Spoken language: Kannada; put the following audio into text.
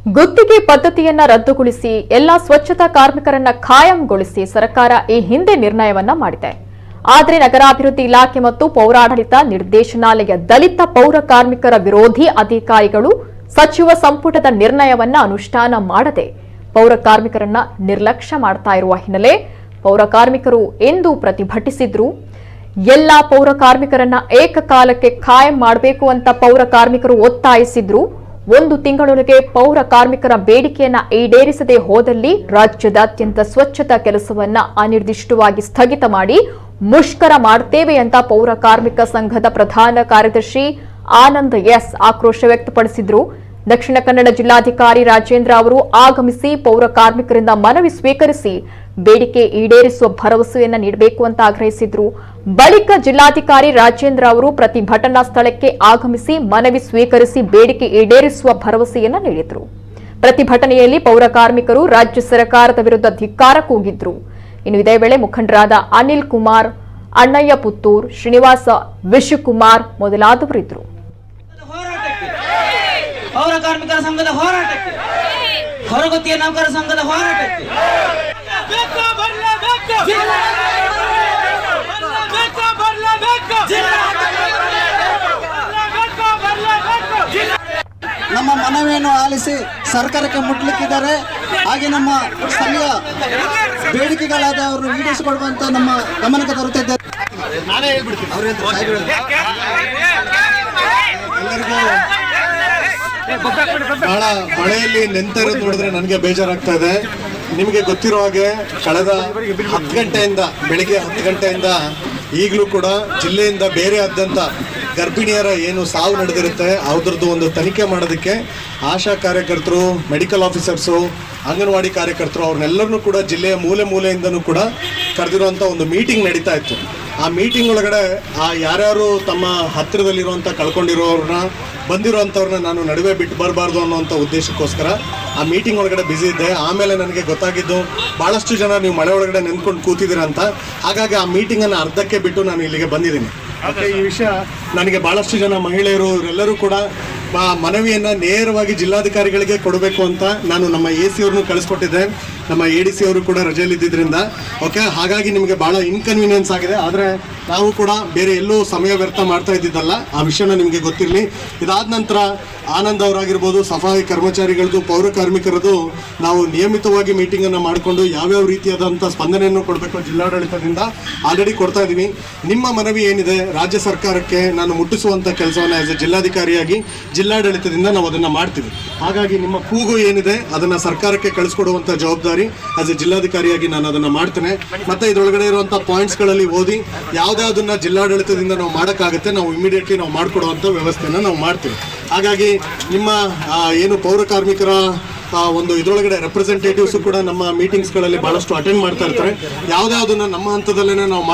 ಗುತ್ತಿಗೆ ಪದ್ಧತಿಯನ್ನ ರದ್ದುಗೊಳಿಸಿ ಎಲ್ಲ ಸ್ವಚ್ಛತಾ ಕಾರ್ಮಿಕರನ್ನ ಖಾಯಂಗೊಳಿಸಿ ಸರ್ಕಾರ ಈ ಹಿಂದೆ ನಿರ್ಣಯವನ್ನ ಮಾಡಿದೆ. ಆದರೆ ನಗರಾಭಿವೃದ್ಧಿ ಇಲಾಖೆ ಮತ್ತು ಪೌರಾಡಳಿತ ನಿರ್ದೇಶನಾಲಯ ದಲಿತ ಪೌರ ಕಾರ್ಮಿಕರ ವಿರೋಧಿ ಅಧಿಕಾರಿಗಳು ಸಚಿವ ಸಂಪುಟದ ನಿರ್ಣಯವನ್ನ ಅನುಷ್ಠಾನ ಮಾಡದೆ ಪೌರ ಕಾರ್ಮಿಕರನ್ನ ನಿರ್ಲಕ್ಷ್ಯ ಮಾಡ್ತಾ ಇರುವ ಹಿನ್ನೆಲೆ ಪೌರ ಕಾರ್ಮಿಕರು ಎಂದು ಪ್ರತಿಭಟಿಸಿದ್ರು. ಎಲ್ಲ ಪೌರ ಕಾರ್ಮಿಕರನ್ನ ಏಕಕಾಲಕ್ಕೆ ಖಾಯಂ ಮಾಡಬೇಕು ಅಂತ ಪೌರ ಕಾರ್ಮಿಕರು ಒತ್ತಾಯಿಸಿದ್ರು. 1 ತಿಂಗಳೊಳಗೆ ಪೌರ ಕಾರ್ಮಿಕರ ಬೇಡಿಕೆಯನ್ನ ಈಡೇರಿಸದೆ ಹೋದಲ್ಲಿ ರಾಜ್ಯದಾದ್ಯಂತ ಸ್ವಚ್ಛತಾ ಕೆಲಸವನ್ನ ಅನಿರ್ದಿಷ್ಟವಾಗಿ ಸ್ಥಗಿತ ಮಾಡಿ ಮುಷ್ಕರ ಮಾಡುತ್ತೇವೆ ಅಂತ ಪೌರ ಕಾರ್ಮಿಕ ಸಂಘದ ಪ್ರಧಾನ ಕಾರ್ಯದರ್ಶಿ ಆನಂದ್ ಎಸ್ ಆಕ್ರೋಶ ವ್ಯಕ್ತಪಡಿಸಿದ್ರು. ದಕ್ಷಿಣ ಕನ್ನಡ ಜಿಲ್ಲಾಧಿಕಾರಿ ರಾಜೇಂದ್ರ ಅವರು ಆಗಮಿಸಿ ಪೌರ ಕಾರ್ಮಿಕರಿಂದ ಮನವಿ ಸ್ವೀಕರಿಸಿ ಬೇಡಿಕೆ ಈಡೇರಿಸುವ ಭರವಸೆಯನ್ನ ನೀಡಬೇಕು ಅಂತ ಆಗ್ರಹಿಸಿದ್ರು. ಬಳಿಕ ಜಿಲ್ಲಾಧಿಕಾರಿ ರಾಜೇಂದ್ರ ಅವರು ಪ್ರತಿಭಟನಾ ಸ್ಥಳಕ್ಕೆ ಆಗಮಿಸಿ ಮನವಿ ಸ್ವೀಕರಿಸಿ ಬೇಡಿಕೆ ಈಡೇರಿಸುವ ಭರವಸೆಯನ್ನ ನೀಡಿದ್ರು. ಪ್ರತಿಭಟನೆಯಲ್ಲಿ ಪೌರ ಕಾರ್ಮಿಕರು ರಾಜ್ಯ ಸರ್ಕಾರದ ವಿರುದ್ಧ ಧಿಕ್ಕಾರ ಕೂಗಿದ್ರು. ಇನ್ನು ಇದೇ ವೇಳೆ ಮುಖಂಡರಾದ ಅನಿಲ್ ಕುಮಾರ್, ಅಣ್ಣಯ್ಯ ಪುತ್ತೂರ್, ಶ್ರೀನಿವಾಸ ವಿಶ್ವಕುಮಾರ್ ಮೊದಲಾದವರಿದ್ದರು. ಪೌರ ಕಾರ್ಮಿಕರ ಸಂಘದ ಹೋರಾಟಕ್ಕೆ, ಹೊರಗುತ್ತಿಗೆ ನೌಕರ ಸಂಘದ ಹೋರಾಟಕ್ಕೆ ನಮ್ಮ ಮನವಿಯನ್ನು ಆಲಿಸಿ ಸರ್ಕಾರಕ್ಕೆ ಮುಟ್ಲಿಕ್ಕಿದ್ದಾರೆ. ಹಾಗೆ ನಮ್ಮ ಸ್ಥಳೀಯ ಬೇಡಿಕೆಗಳಾದ ಅವರು ಈಡೇರಿಸಿಕೊಡುವಂತ ನಮ್ಮ ಗಮನಕ್ಕೆ ತರುತ್ತಿದ್ದಾರೆ. ಬಹಳ ಮಳೆಯಲ್ಲಿ ನೆಂತರು ನೋಡಿದ್ರೆ ನನಗೆ ಬೇಜಾರಾಗ್ತಾ ಇದೆ. ನಿಮಗೆ ಗೊತ್ತಿರೋ ಹಾಗೆ ಕಳೆದ 10 ಗಂಟೆಯಿಂದ ಬೆಳಿಗ್ಗೆ 10 ಗಂಟೆಯಿಂದ ಈಗಲೂ ಕೂಡ ಜಿಲ್ಲೆಯಿಂದ ಬೇರೆ ಆದಂಥ ಗರ್ಭಿಣಿಯರ ಏನು ಸಾವು ನಡೆದಿರುತ್ತೆ ಅವ್ರದ್ದು ಒಂದು ತನಿಖೆ ಮಾಡೋದಕ್ಕೆ ಆಶಾ ಕಾರ್ಯಕರ್ತರು, ಮೆಡಿಕಲ್ ಆಫೀಸರ್ಸು, ಅಂಗನವಾಡಿ ಕಾರ್ಯಕರ್ತರು ಅವ್ರನ್ನೆಲ್ಲರನ್ನೂ ಕೂಡ ಜಿಲ್ಲೆಯ ಮೂಲೆ ಮೂಲೆಯಿಂದನೂ ಕೂಡ ಕರೆದಿರುವಂಥ ಒಂದು ಮೀಟಿಂಗ್ ನಡೀತಾ ಇತ್ತು. ಆ ಮೀಟಿಂಗ್ ಒಳಗಡೆ ಯಾರ್ಯಾರು ತಮ್ಮ ಹತ್ತಿರದಲ್ಲಿರುವಂಥ ಕಳ್ಕೊಂಡಿರೋರನ್ನ ಬಂದಿರೋವಂಥವ್ರನ್ನ ನಾನು ನಡುವೆ ಬಿಟ್ಟು ಬರಬಾರ್ದು ಅನ್ನೋಂಥ ಉದ್ದೇಶಕ್ಕೋಸ್ಕರ ಆ ಮೀಟಿಂಗ್ ಒಳಗಡೆ ಬ್ಯುಸಿ ಇದ್ದೆ. ಆಮೇಲೆ ನನಗೆ ಗೊತ್ತಾಗಿದ್ದು ಭಾಳಷ್ಟು ಜನ ನೀವು ಮಳೆ ಒಳಗಡೆ ನೆನ್ಕೊಂಡು ಕೂತಿದ್ದೀರ ಅಂತ. ಹಾಗಾಗಿ ಆ ಮೀಟಿಂಗನ್ನು ಅರ್ಧಕ್ಕೆ ಬಿಟ್ಟು ನಾನು ಇಲ್ಲಿಗೆ ಬಂದಿದ್ದೀನಿ. ಓಕೆ, ಈ ವಿಷಯ ನನಗೆ ಭಾಳಷ್ಟು ಜನ ಮಹಿಳೆಯರು ಇವರೆಲ್ಲರೂ ಕೂಡ ಮನವಿಯನ್ನು ನೇರವಾಗಿ ಜಿಲ್ಲಾಧಿಕಾರಿಗಳಿಗೆ ಕೊಡಬೇಕು ಅಂತ ನಾನು ನಮ್ಮ AC ಅವ್ರನ್ನೂ ಕಳಿಸ್ಕೊಟ್ಟಿದ್ದೆ. ನಮ್ಮ ADC ಅವರು ಕೂಡ ರಜೆಯಲ್ಲಿದ್ದರಿಂದ ಓಕೆ, ಹಾಗಾಗಿ ನಿಮಗೆ ಭಾಳ ಇನ್ಕನ್ವೀನಿಯನ್ಸ್ ಆಗಿದೆ. ಆದರೆ ನಾವು ಕೂಡ ಬೇರೆ ಎಲ್ಲೂ ಸಮಯ ವ್ಯರ್ಥ ಮಾಡ್ತಾ ಇದ್ದಿದ್ದಲ್ಲ, ಆ ವಿಷಯನ ನಿಮಗೆ ಗೊತ್ತಿರಲಿ. ಇದಾದ ನಂತರ ಆನಂದ್ ಅವರಾಗಿರ್ಬೋದು, ಸಫಾಯಿ ಕರ್ಮಚಾರಿಗಳದ್ದು, ಪೌರ ಕಾರ್ಮಿಕರದ್ದು ನಾವು ನಿಯಮಿತವಾಗಿ ಮೀಟಿಂಗನ್ನು ಮಾಡಿಕೊಂಡು ಯಾವ್ಯಾವ ರೀತಿಯಾದಂಥ ಸ್ಪಂದನೆಯನ್ನು ಕೊಡಬೇಕು ಜಿಲ್ಲಾಡಳಿತದಿಂದ ಆಲ್ರೆಡಿ ಕೊಡ್ತಾ ಇದ್ದೀವಿ. ನಿಮ್ಮ ಮನವಿ ಏನಿದೆ ರಾಜ್ಯ ಸರ್ಕಾರಕ್ಕೆ ನಾನು ಮುಟ್ಟಿಸುವಂಥ ಕೆಲಸವನ್ನು ಆಸ್ ಎ ಜಿಲ್ಲಾಧಿಕಾರಿಯಾಗಿ ಜಿಲ್ಲಾಡಳಿತದಿಂದ ನಾವು ಅದನ್ನು ಮಾಡ್ತೀವಿ. ಹಾಗಾಗಿ ನಿಮ್ಮ ಕೂಗು ಏನಿದೆ ಅದನ್ನು ಸರ್ಕಾರಕ್ಕೆ ಕಳಿಸ್ಕೊಡುವಂಥ ಜವಾಬ್ದಾರಿ ಆಸ್ ಎ ಜಿಲ್ಲಾಧಿಕಾರಿಯಾಗಿ ನಾನು ಅದನ್ನು ಮಾಡ್ತೇನೆ. ಮತ್ತು ಇದರೊಳಗಡೆ ಇರುವಂಥ ಪಾಯಿಂಟ್ಸ್ಗಳಲ್ಲಿ ಓದಿ ಯಾವುದ್ಯಾವುದನ್ನು ಜಿಲ್ಲಾಡಳಿತದಿಂದ ನಾವು ಮಾಡೋಕ್ಕಾಗುತ್ತೆ ನಾವು ಇಮಿಡಿಯೇಟ್ಲಿ ನಾವು ಮಾಡಿಕೊಡುವಂಥ ವ್ಯವಸ್ಥೆಯನ್ನು ನಾವು ಮಾಡ್ತೀವಿ. ಹಾಗಾಗಿ ನಿಮ್ಮ ಏನು ಪೌರ ಕಾರ್ಮಿಕರ ಒಂದು ಇದರೊಳಗಡೆ ರೆಪ್ರೆಸೆಂಟೇಟಿವ್ಸು ಕೂಡ ನಮ್ಮ ಮೀಟಿಂಗ್ಸ್ಗಳಲ್ಲಿ ಭಾಳಷ್ಟು ಅಟೆಂಡ್ ಮಾಡ್ತಾ ಇರ್ತಾರೆ. ಯಾವುದ್ಯಾವುದನ್ನು ನಮ್ಮ ಹಂತದಲ್ಲೇ ನಾವು